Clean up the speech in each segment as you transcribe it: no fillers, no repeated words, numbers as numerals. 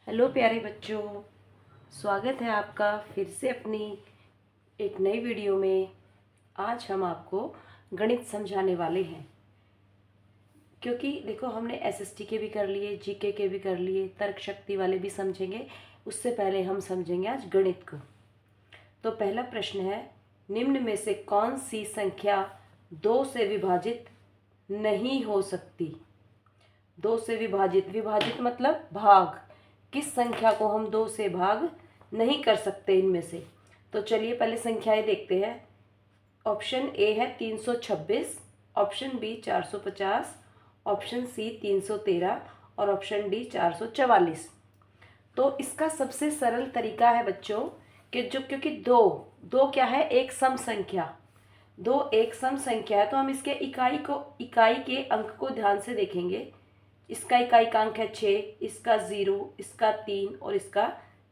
Hello प्यारे बच्चों, स्वागत है आपका फिर से अपनी एक नई वीडियो में। आज हम आपको गणित समझाने वाले हैं, क्योंकि देखो हमने एसएसटी के भी कर लिए, जीके के भी कर लिए, तर्क शक्ति वाले भी समझेंगे। उससे पहले हम समझेंगे आज गणित को। तो पहला प्रश्न है, निम्न में से कौन सी संख्या 2 से विभाजित नहीं हो सकती। 2 से विभाजित, विभाजित मतलब भाग। किस संख्या को हम 2 से भाग नहीं कर सकते इनमें से। तो चलिए पहले संख्याएं देखते हैं। ऑप्शन ए है 326, ऑप्शन बी 450, ऑप्शन सी 313 और ऑप्शन डी 444। तो इसका सबसे सरल तरीका है बच्चों कि क्योंकि दो दो क्या है, एक सम संख्या। दो एक सम संख्या है तो हम इसके इकाई के अंक को ध्यान से देखेंगे। इसका इकाई का अंक है 6, इसका 0, इसका 3 और इसका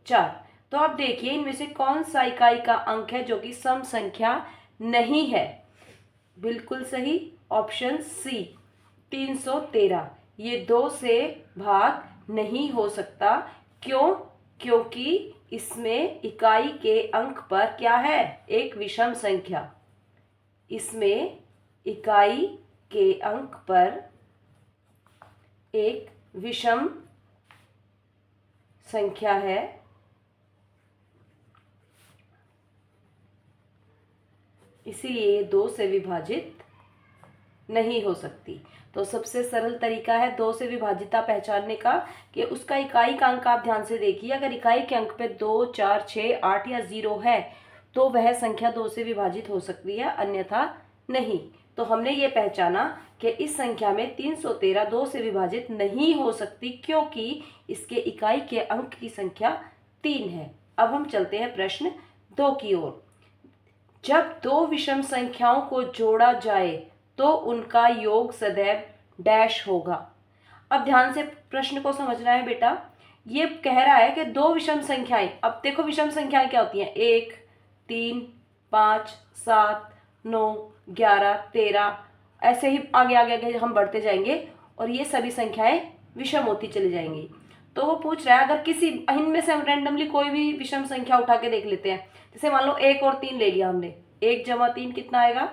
4। तो आप देखिए इनमें से कौन सा इकाई का अंक है जो कि सम संख्या नहीं है। बिल्कुल सही, ऑप्शन सी 313। ये 2 से भाग नहीं हो सकता। क्यों? क्योंकि इसमें इकाई के अंक पर क्या है, एक विषम संख्या। इसमें इकाई के अंक पर एक विषम संख्या है, इसीलिए ये 2 से विभाजित नहीं हो सकती। तो सबसे सरल तरीका है 2 से विभाजिता पहचानने का कि उसका इकाई का अंक आप ध्यान से देखिए। अगर इकाई के अंक पे 2, 4, 6, 8 या 0 है तो वह संख्या 2 से विभाजित हो सकती है, अन्यथा नहीं। तो हमने ये पहचाना कि इस संख्या में 313 2 से विभाजित नहीं हो सकती, क्योंकि इसके इकाई के अंक की संख्या 3 है। अब हम चलते हैं प्रश्न 2 की ओर। जब दो विषम संख्याओं को जोड़ा जाए तो उनका योग सदैव डैश होगा। अब ध्यान से प्रश्न को समझना है बेटा। ये कह रहा है कि दो विषम संख्याएं, अब देखो विषम संख्याएं क्या होती हैं, 1, 3, 5, 7, 9, 11, 13, ऐसे ही आगे आगे आगे हम बढ़ते जाएंगे और ये सभी संख्याएं विषम होती चली जाएंगी। तो वो पूछ रहा है अगर किसी इनमें से हम रैंडमली कोई भी विषम संख्या उठा के देख लेते हैं। जैसे मान लो 1 और 3 ले लिया हमने, 1 जमा 3 कितना आएगा,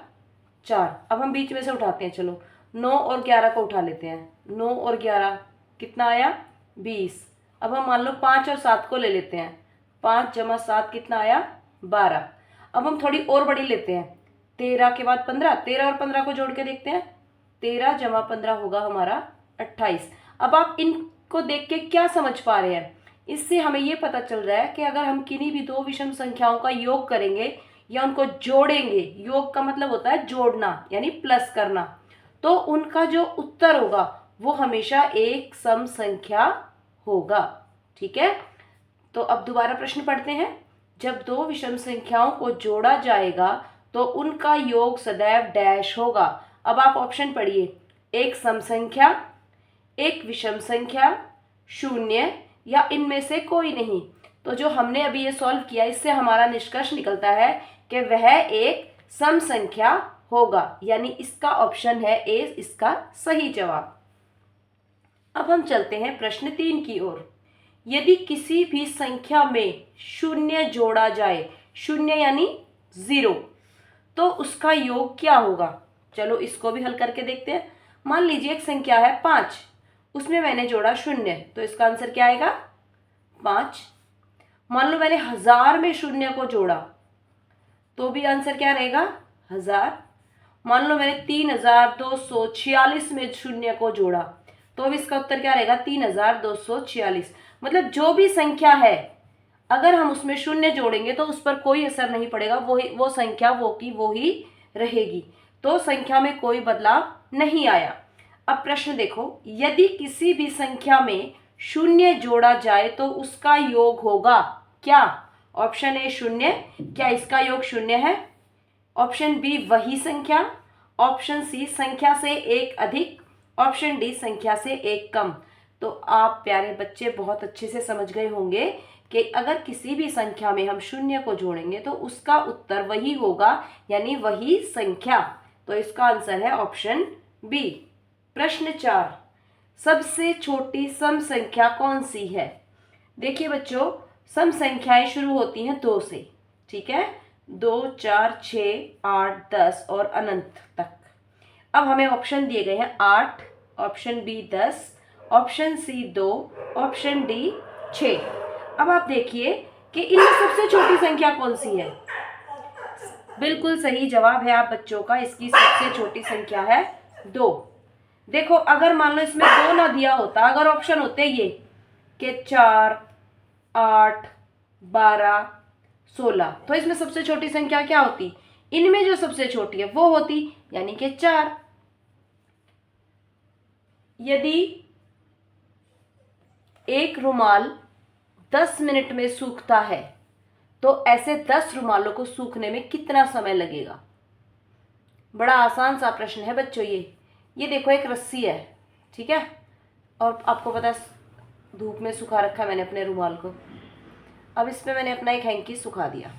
4। अब हम बीच में से उठाते हैं, चलो 9 और 11 को उठा लेते हैं। 9 और 11 कितना आया, 20। अब हम मान लो 5 और 7 को ले लेते हैं। 5 जमा 7 कितना आया, 12। अब हम थोड़ी और बड़ी लेते हैं, 13 के बाद 15, 13 और 15 को जोड़ के देखते हैं। 13 जमा 15 होगा हमारा 28। अब आप इनको देख के क्या समझ पा रहे हैं, इससे हमें ये पता चल रहा है कि अगर हम किन्हीं भी दो विषम संख्याओं का योग करेंगे या उनको जोड़ेंगे, योग का मतलब होता है जोड़ना यानी प्लस करना, तो उनका जो उत्तर होगा वो हमेशा एक सम संख्या होगा। ठीक है, तो अब दोबारा प्रश्न पढ़ते हैं। जब दो विषम संख्याओं को जोड़ा जाएगा तो उनका योग सदैव डैश होगा। अब आप ऑप्शन पढ़िए, एक सम संख्या, एक विषम संख्या, शून्य या इनमें से कोई नहीं। तो जो हमने अभी ये सॉल्व किया, इससे हमारा निष्कर्ष निकलता है कि वह एक सम संख्या होगा, यानी इसका ऑप्शन है ए इसका सही जवाब। अब हम चलते हैं प्रश्न 3 की ओर। यदि किसी भी संख्या में शून्य जोड़ा जाए, शून्य यानी 0, तो उसका योग क्या होगा। चलो इसको भी हल करके देखते हैं। मान लीजिए एक संख्या है 5, उसमें मैंने जोड़ा शून्य, तो इसका आंसर क्या आएगा, 5। मान लो मैंने 1000 में शून्य को जोड़ा, तो भी आंसर क्या रहेगा, 1000। मान लो मैंने 3246 में शून्य को जोड़ा, तो अब इसका उत्तर क्या रहेगा, 3246। मतलब जो भी संख्या है अगर हम उसमें शून्य जोड़ेंगे तो उस पर कोई असर नहीं पड़ेगा, वो संख्या वो की वो ही रहेगी। तो संख्या में कोई बदलाव नहीं आया। अब प्रश्न देखो, यदि किसी भी संख्या में शून्य जोड़ा जाए तो उसका योग होगा क्या। ऑप्शन ए शून्य, क्या इसका योग शून्य है। ऑप्शन बी वही संख्या, ऑप्शन सी संख्या से एक अधिक, ऑप्शन डी संख्या से एक कम। तो आप प्यारे बच्चे बहुत अच्छे से समझ गए होंगे कि अगर किसी भी संख्या में हम शून्य को जोड़ेंगे तो उसका उत्तर वही होगा, यानी वही संख्या। तो इसका आंसर है ऑप्शन बी। प्रश्न 4, सबसे छोटी सम संख्या कौन सी है। देखिए बच्चों, सम संख्याएं शुरू होती हैं 2 से, ठीक है, 2, 4, 6, 8, 10 और अनंत तक। अब हमें ऑप्शन दिए गए हैं 8, option B 10, option C 2, option D 6। अब आप देखिए कि इनमें सबसे छोटी संख्या कौन सी है। बिल्कुल सही जवाब है आप बच्चों का, इसकी सबसे छोटी संख्या है 2। देखो, अगर मान लो इसमें 2 ना दिया होता, अगर ऑप्शन होते ये कि 4, 8, 12, 16, तो इसमें सबसे छोटी संख्या क्या होती? इनमें जो सबसे छोटी है वो होती, यानी कि 4। यदि एक रुमाल 10 मिनट में सूखता है तो ऐसे 10 रुमालों को सूखने में कितना समय लगेगा? बड़ा आसान सा प्रश्न है बच्चों ये देखो, एक रस्सी है, ठीक है, और आपको पता है धूप में सुखा रखा है मैंने अपने रुमाल को। अब इस पे मैंने अपना एक हैंकी सुखा दिया,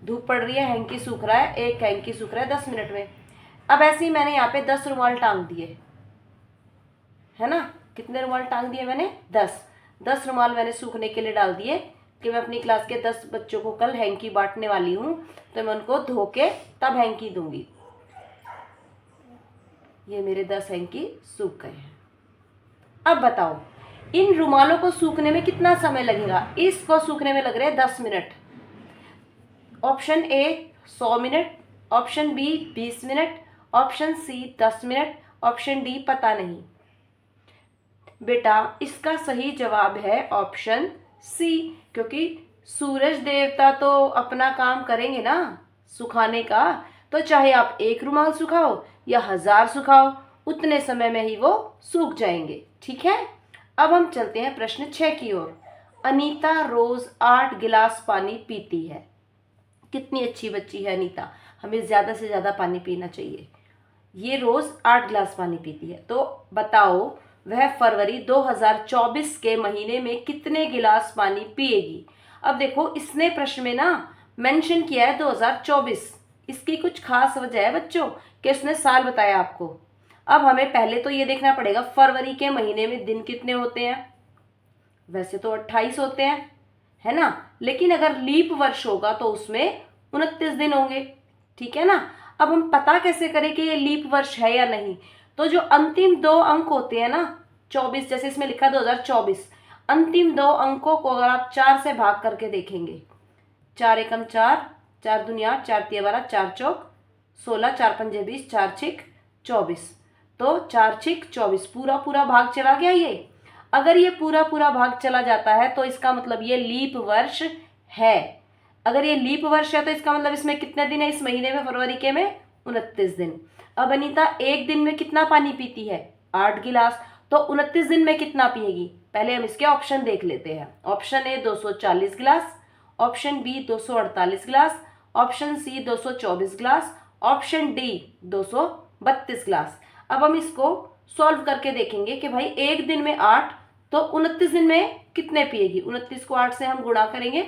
धूप पड़ रही है, हैंकी सूख रहा है, एक हैंकी सूख रहा है 10 मिनट में। अब ऐसे ही मैंने यहाँ पे 10 रुमाल टांग दिए, है ना। कितने रुमाल टांग दिए मैंने? 10 रुमाल मैंने सूखने के लिए डाल दिए कि मैं अपनी क्लास के 10 बच्चों को कल हैंकी बांटने वाली हूँ, तो मैं उनको धो के तब हैंकी दूंगी। ये मेरे 10 हैंकी सूख गए हैं। अब बताओ, इन रुमालों को सूखने में कितना समय लगेगा? इसको सूखने में लग रहे हैं 10 minute. Option A 100 minute, option B 20 minute, option C 10 minute, option D पता नहीं। बेटा, इसका सही जवाब है ऑप्शन सी, क्योंकि सूरज देवता तो अपना काम करेंगे ना सुखाने का, तो चाहे आप 1 रुमाल सुखाओ या 1000 सुखाओ, उतने समय में ही वो सूख जाएंगे, ठीक है। अब हम चलते हैं प्रश्न 6 की ओर। अनीता रोज 8 गिलास पानी पीती है। कितनी अच्छी बच्ची है अनीता, हमें ज्यादा से ज्यादा पानी पीना चाहिए। ये रोज 8 गिलास पानी पीती है, तो बताओ वह फरवरी 2024 के महीने में कितने गिलास पानी पिएगी? अब देखो, इसने प्रश्न में ना मेंशन किया है 2024। इसकी कुछ खास वजह है बच्चों कि उसने साल बताया आपको। अब हमें पहले तो ये देखना पड़ेगा फरवरी के महीने में दिन कितने होते हैं। वैसे तो 28 होते हैं, है ना, लेकिन अगर लीप वर्ष होगा तो उसमें 29 दिन होंगे, ठीक है ना। अब हम पता कैसे करें कि ये लीप वर्ष है या नहीं? तो जो अंतिम 2 अंक होते हैं ना, 24, जैसे इसमें लिखा 2024, अंतिम 2 अंकों को अगर आप 4 से भाग करके देखेंगे, 4 एकम 4, 4 दूनी 8, 4 तिया 12, 4 चौक 16, 4 पंजे 20, 4 छिक 24, तो 4 छिक 24 पूरा पूरा भाग चला गया। ये अगर ये पूरा पूरा भाग चला जाता है तो इसका मतलब ये लीप वर्ष है। अगर ये लीप वर्ष है तो इसका मतलब इसमें कितने दिन है इस महीने में, फरवरी के में 29 दिन। अब अनीता एक दिन में कितना पानी पीती है? 8 गिलास, तो 29 दिन में कितना पिएगी? पहले हम इसके ऑप्शन देख लेते हैं। ऑप्शन ए 240 गिलास, ऑप्शन बी 248 गिलास, ऑप्शन सी 224 गिलास, ऑप्शन डी 232 गिलास। अब हम इसको सॉल्व करके देखेंगे कि भाई एक दिन में 8, तो 29 दिन में कितने पिएगी? 29 को 8 से हम गुणा करेंगे,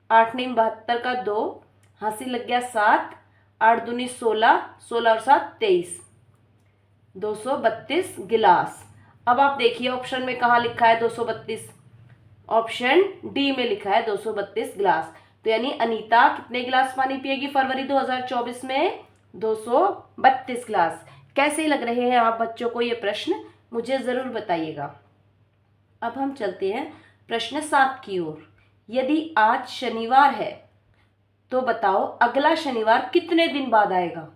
8 9 72 का 2, हासिल लग गया 7, 8 दूनी 16, 16 और 7 23, 232 गिलास। अब आप देखिए ऑप्शन में कहाँ लिखा है 232? ऑप्शन डी में लिखा है 232 गिलास। तो यानी अनीता कितने गिलास पानी पिएगी फरवरी 2024 में? 232 गिलास। कैसे लग रहे हैं आप बच्चों को ये प्रश्न, मुझे जरूर बताइएगा। अब हम चलते हैं प्रश्न 7 की ओर। यदि आज शनिवार है तो बताओ अगला शनिवार कितने दिन बाद आएगा?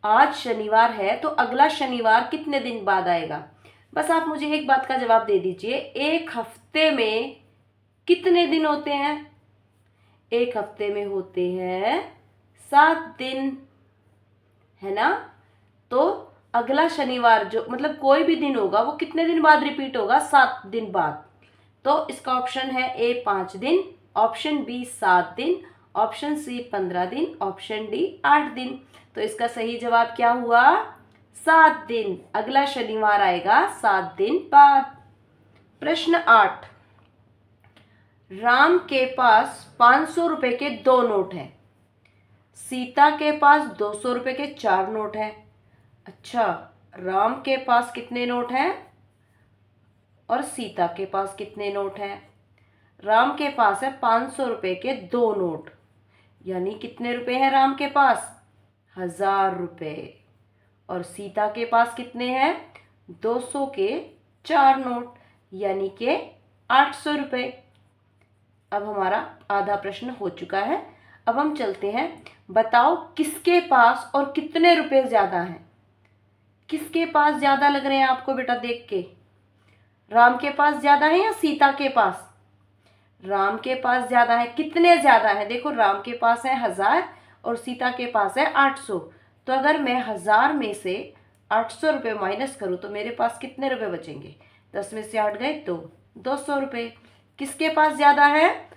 आज शनिवार है तो अगला शनिवार कितने दिन बाद आएगा? बस आप मुझे एक बात का जवाब दे दीजिए, एक हफ्ते में कितने दिन होते हैं? एक हफ्ते में होते हैं 7 दिन, है ना। तो अगला शनिवार जो मतलब कोई भी दिन होगा वो कितने दिन बाद रिपीट होगा? 7 दिन बाद। तो इसका ऑप्शन है ए 5 दिन, ऑप्शन बी 7 दिन, ऑप्शन सी 15 दिन, ऑप्शन डी 8 दिन। तो इसका सही जवाब क्या हुआ? 7 दिन। अगला शनिवार आएगा 7 दिन बाद। प्रश्न 8। राम के पास 500 रुपए के 2 नोट हैं, सीता के पास 200 रुपए के 4 नोट हैं। अच्छा, राम के पास कितने नोट हैं? और सीता के पास कितने नोट हैं? राम के पास है 500 रुपए के 2 नोट, यानी कितने रुपए हैं राम के पास? 1000 रुपए। और सीता के पास कितने हैं? 200 के 4 नोट, यानी के 800 रुपए। अब हमारा आधा प्रश्न हो चुका है। अब हम चलते हैं, बताओ किसके पास और कितने रुपए ज्यादा हैं? किसके पास ज्यादा लग रहे हैं आपको बेटा देख के? राम के पास ज्यादा है या सीता के पास? राम के पास ज्यादा है। कितने ज्यादा है? देखो, राम के पास है 1000 और सीता के पास है 800। तो अगर मैं 1000 में से 800 रुपये माइनस करूँ तो मेरे पास कितने रुपए बचेंगे? 10 में से 8 गए तो 200 रुपये। किसके पास ज्यादा है?